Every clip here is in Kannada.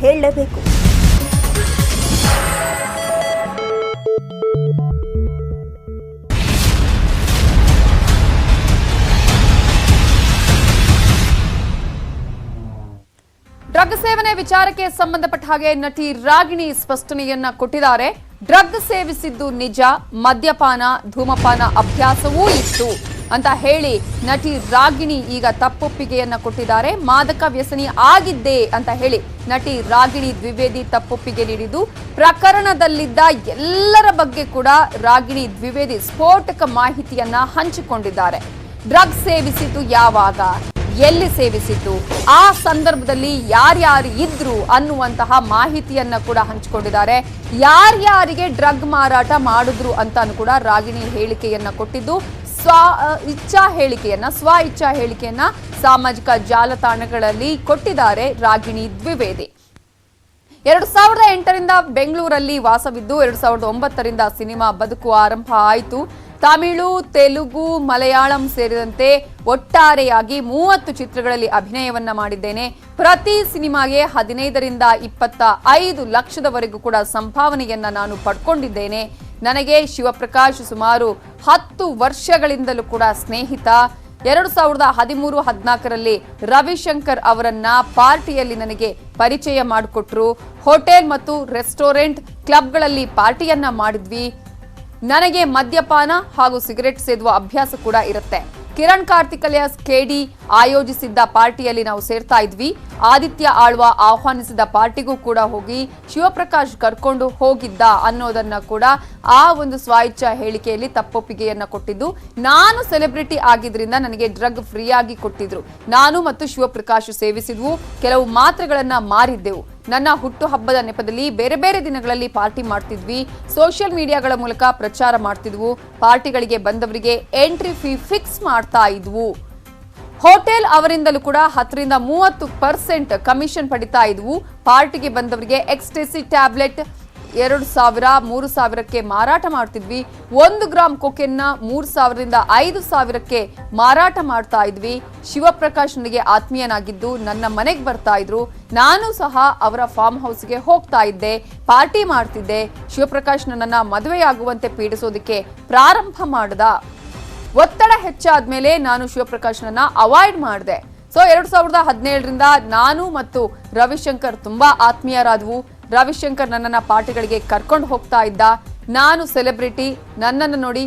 ಹೇಳಲೇಬೇಕು. ಡ್ರಗ್ ಸೇವನೆ ವಿಚಾರಕ್ಕೆ ಸಂಬಂಧಪಟ್ಟ ಹಾಗೆ ನಟಿ ರಾಗಿಣಿ ಸ್ಪಷ್ಟನೆಯನ್ನ ಕೊಟ್ಟಿದ್ದಾರೆ. ಡ್ರಗ್ ಸೇವಿಸಿದ್ದು ನಿಜ, ಮದ್ಯಪಾನ ಧೂಮಪಾನ ಅಭ್ಯಾಸವೂ ಇತ್ತು ಅಂತ ಹೇಳಿ ನಟಿ ರಾಗಿಣಿ ಈಗ ತಪ್ಪೊಪ್ಪಿಗೆಯನ್ನ ಕೊಟ್ಟಿದ್ದಾರೆ. ಮಾದಕ ವ್ಯಸನಿ ಆಗಿದ್ದೆ ಅಂತ ಹೇಳಿ ನಟಿ ರಾಗಿಣಿ ದ್ವಿವೇದಿ ತಪ್ಪೊಪ್ಪಿಗೆ ನೀಡಿದ್ದು, ಪ್ರಕರಣದಲ್ಲಿದ್ದ ಎಲ್ಲರ ಬಗ್ಗೆ ಕೂಡ ರಾಗಿಣಿ ದ್ವಿವೇದಿ ಸ್ಫೋಟಕ ಮಾಹಿತಿಯನ್ನ ಹಂಚಿಕೊಂಡಿದ್ದಾರೆ. ಡ್ರಗ್ ಸೇವಿಸಿದ್ದು ಯಾವಾಗ, ಎಲ್ಲಿ ಸೇವಿಸಿದ್ದು, ಆ ಸಂದರ್ಭದಲ್ಲಿ ಯಾರ್ಯಾರು ಇದ್ರು ಅನ್ನುವಂತಹ ಮಾಹಿತಿಯನ್ನ ಕೂಡ ಹಂಚಿಕೊಂಡಿದ್ದಾರೆ. ಯಾರ್ಯಾರಿಗೆ ಡ್ರಗ್ ಮಾರಾಟ ಮಾಡಿದ್ರು ಅಂತಾನು ಕೂಡ ರಾಗಿಣಿ ಹೇಳಿಕೆಯನ್ನ ಕೊಟ್ಟಿದ್ದು, ಸ್ವ ಇಚ್ಛಾ ಹೇಳಿಕೆಯನ್ನ ಸಾಮಾಜಿಕ ಜಾಲತಾಣಗಳಲ್ಲಿ ಕೊಟ್ಟಿದ್ದಾರೆ ರಾಗಿಣಿ ದ್ವಿವೇದಿ. 2008ರಿಂದ ಬೆಂಗಳೂರಲ್ಲಿ ವಾಸವಿದ್ದು 2009ರಿಂದ ಸಿನಿಮಾ ಬದುಕು ಆರಂಭ ಆಯಿತು. ತಮಿಳು, ತೆಲುಗು, ಮಲಯಾಳಂ ಸೇರಿದಂತೆ ಒಟ್ಟಾರೆಯಾಗಿ 30 ಚಿತ್ರಗಳಲ್ಲಿ ಅಭಿನಯವನ್ನ ಮಾಡಿದ್ದೇನೆ. ಪ್ರತಿ ಸಿನಿಮಾಗೆ 15ರಿಂದ 25 ಲಕ್ಷದವರೆಗೂ ಕೂಡ ಸಂಭಾವನೆಯನ್ನ ನಾನು ಪಡ್ಕೊಂಡಿದ್ದೇನೆ. ನನಗೆ ಶಿವಪ್ರಕಾಶ್ ಸುಮಾರು 10 ವರ್ಷಗಳಿಂದಲೂ ಕೂಡ ಸ್ನೇಹಿತ. 2013-14ರಲ್ಲಿ ರವಿಶಂಕರ್ ಅವರನ್ನ ಪಾರ್ಟಿಯಲ್ಲಿ ನನಗೆ ಪರಿಚಯ ಮಾಡಿಕೊಟ್ರು. ಹೋಟೆಲ್ ಮತ್ತು ರೆಸ್ಟೋರೆಂಟ್ ಕ್ಲಬ್ಗಳಲ್ಲಿ ಪಾರ್ಟಿಯನ್ನ ಮಾಡಿದ್ವಿ. ನನಗೆ ಮದ್ಯಪಾನ ಹಾಗೂ ಸಿಗರೆಟ್ ಸೇದುವ ಅಭ್ಯಾಸ ಕೂಡ ಇರುತ್ತೆ. ಕಿರಣ್ ಕಾರ್ತಿಕಲಿಯಾಸ್ ಕೆಡಿ ಆಯೋಜಿಸಿದ್ದ ಪಾರ್ಟಿಯಲ್ಲಿ ನಾವು ಸೇರ್ತಾ ಇದ್ವಿ. ಆದಿತ್ಯ ಆಳ್ವ ಆಹ್ವಾನಿಸಿದ ಪಾರ್ಟಿಗೂ ಕೂಡ ಹೋಗಿ ಶಿವಪ್ರಕಾಶ್ ಕರ್ಕೊಂಡು ಹೋಗಿದ್ದ ಅನ್ನೋದನ್ನ ಕೂಡ ಆ ಒಂದು ಸ್ವ-ಇಚ್ಛಾ ಹೇಳಿಕೆಯಲ್ಲಿ ತಪ್ಪೊಪ್ಪಿಗೆಯನ್ನ ಕೊಟ್ಟಿದ್ದು. ನಾನು ಸೆಲೆಬ್ರಿಟಿ ಆಗಿದ್ರಿಂದ ನನಗೆ ಡ್ರಗ್ ಫ್ರೀ ಆಗಿ ಕೊಟ್ಟಿದ್ರು. ನಾನು ಮತ್ತು ಶಿವಪ್ರಕಾಶ್ ಸೇವಿಸಿದ್ವು, ಕೆಲವು ಮಾತ್ರೆಗಳನ್ನ ಮಾರಿದ್ದೆವು. ನನ್ನ ಹುಟ್ಟು ಹಬ್ಬದ ನೆಪದಲ್ಲಿ ಬೇರೆ ಬೇರೆ ದಿನಗಳಲ್ಲಿ ಪಾರ್ಟಿ ಮಾಡ್ತಿದ್ವಿ. ಸೋಷಿಯಲ್ ಮೀಡಿಯಾಗಳ ಮೂಲಕ ಪ್ರಚಾರ ಮಾಡ್ತಿದ್ವು. ಪಾರ್ಟಿಗಳಿಗೆ ಬಂದವರಿಗೆ ಎಂಟ್ರಿ ಫೀ ಫಿಕ್ಸ್ ಮಾಡ್ತಾ ಇದ್ವು. ಹೋಟೆಲ್ ಅವರಿಂದಲೂ ಕೂಡ 10ರಿಂದ 30% ಕಮಿಷನ್ ಪಡಿತಾ ಇದ್ವು. ಪಾರ್ಟಿಗೆ ಬಂದವರಿಗೆ ಎಕ್ಸ್ಟೇಸಿ ಟ್ಯಾಬ್ಲೆಟ್ 2,000, 3,000ಕ್ಕೆ ಮಾರಾಟ ಮಾಡ್ತಿದ್ವಿ. 1 ಗ್ರಾಮ್ ಕೊಕೆನ್ನ 3,000ರಿಂದ 5,000ಕ್ಕೆ ಮಾರಾಟ ಮಾಡ್ತಾ ಇದ್ವಿ. ಶಿವಪ್ರಕಾಶ್ ನನಗೆ ಆತ್ಮೀಯನಾಗಿದ್ದು ನನ್ನ ಮನೆಗೆ ಬರ್ತಾ ಇದ್ರು. ನಾನು ಸಹ ಅವರ ಫಾರ್ಮ್ ಹೌಸ್ಗೆ ಹೋಗ್ತಾ ಇದ್ದೆ, ಪಾರ್ಟಿ ಮಾಡ್ತಿದ್ದೆ. ಶಿವಪ್ರಕಾಶ್ ನನ್ನನ್ನ ಮದುವೆಯಾಗುವಂತೆ ಪೀಡಿಸೋದಕ್ಕೆ ಪ್ರಾರಂಭ ಮಾಡ್ದ. ಒತ್ತಡ ಹೆಚ್ಚಾದ್ಮೇಲೆ ನಾನು ಶಿವಪ್ರಕಾಶ್ನನ್ನ ಅವಾಯ್ಡ್ ಮಾಡಿದೆ. ಸೊ 2017ರಿಂದ ನಾನು ಮತ್ತು ರವಿಶಂಕರ್ ತುಂಬಾ ಆತ್ಮೀಯರಾದವು. ರವಿಶಂಕರ್ ನನ್ನನ್ನ ಪಾರ್ಟಿಗಳಿಗೆ ಕರ್ಕೊಂಡು ಹೋಗ್ತಾ ಇದ್ದ. ನಾನು ಸೆಲೆಬ್ರಿಟಿ, ನನ್ನನ್ನು ನೋಡಿ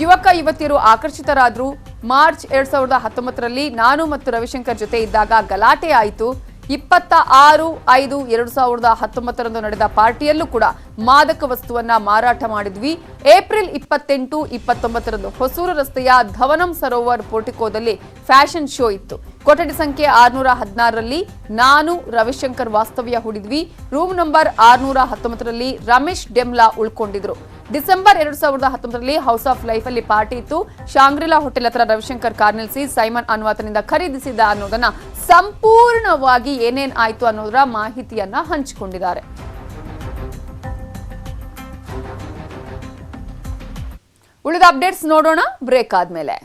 ಯುವಕ ಯುವತಿಯರು ಆಕರ್ಷಿತರಾದ್ರು. ಮಾರ್ಚ್ 2019ರಲ್ಲಿ ನಾನು ಮತ್ತು ರವಿಶಂಕರ್ ಜೊತೆ ಇದ್ದಾಗ ಗಲಾಟೆ ಆಯಿತು. 26/5/2019ರಂದು ನಡೆದ ಪಾರ್ಟಿಯಲ್ಲೂ ಕೂಡ ಮಾದಕ ವಸ್ತುವನ್ನ ಮಾರಾಟ ಮಾಡಿದ್ವಿ. ಏಪ್ರಿಲ್ 28, 29ರಂದು ಹೊಸೂರು ರಸ್ತೆಯ ಧವನಂ ಸರೋವರ್ ಪೋರ್ಟಿಕೋದಲ್ಲಿ ಫ್ಯಾಷನ್ ಶೋ ಇತ್ತು. ಕೊಠಡಿ ಸಂಖ್ಯೆ 616ರಲ್ಲಿ ನಾನು ರವಿಶಂಕರ್ ವಾಸ್ತವ್ಯ ಹೂಡಿದ್ವಿ. ರೂಮ್ ನಂಬರ್ 619ರಲ್ಲಿ ರಮೇಶ್ ಡೆಮ್ಲಾ ಉಳ್ಕೊಂಡಿದ್ರು. ಡಿಸೆಂಬರ್ 2019ರಲ್ಲಿ ಹೌಸ್ ಆಫ್ ಲೈಫ್ ಅಲ್ಲಿ ಪಾರ್ಟಿ ಇತ್ತು. ಶಾಂಗ್ರಿಲಾ ಹೋಟೆಲ್ ಹತ್ರ ರವಿಶಂಕರ್ ಕಾರ್ ನಿಲ್ಲಿಸಿ ಸೈಮನ್ ಅನ್ನುವತನಿಂದ ಖರೀದಿಸಿದ ಅನ್ನೋದನ್ನ ಸಂಪೂರ್ಣವಾಗಿ ಏನೇನ್ ಆಯ್ತು ಅನ್ನೋದರ ಮಾಹಿತಿಯನ್ನ ಹಂಚಿಕೊಂಡಿದ್ದಾರೆ. ಉಳಿದ ಅಪ್ಡೇಟ್ಸ್ ನೋಡೋಣ ಬ್ರೇಕ್ ಆದ್ಮೇಲೆ.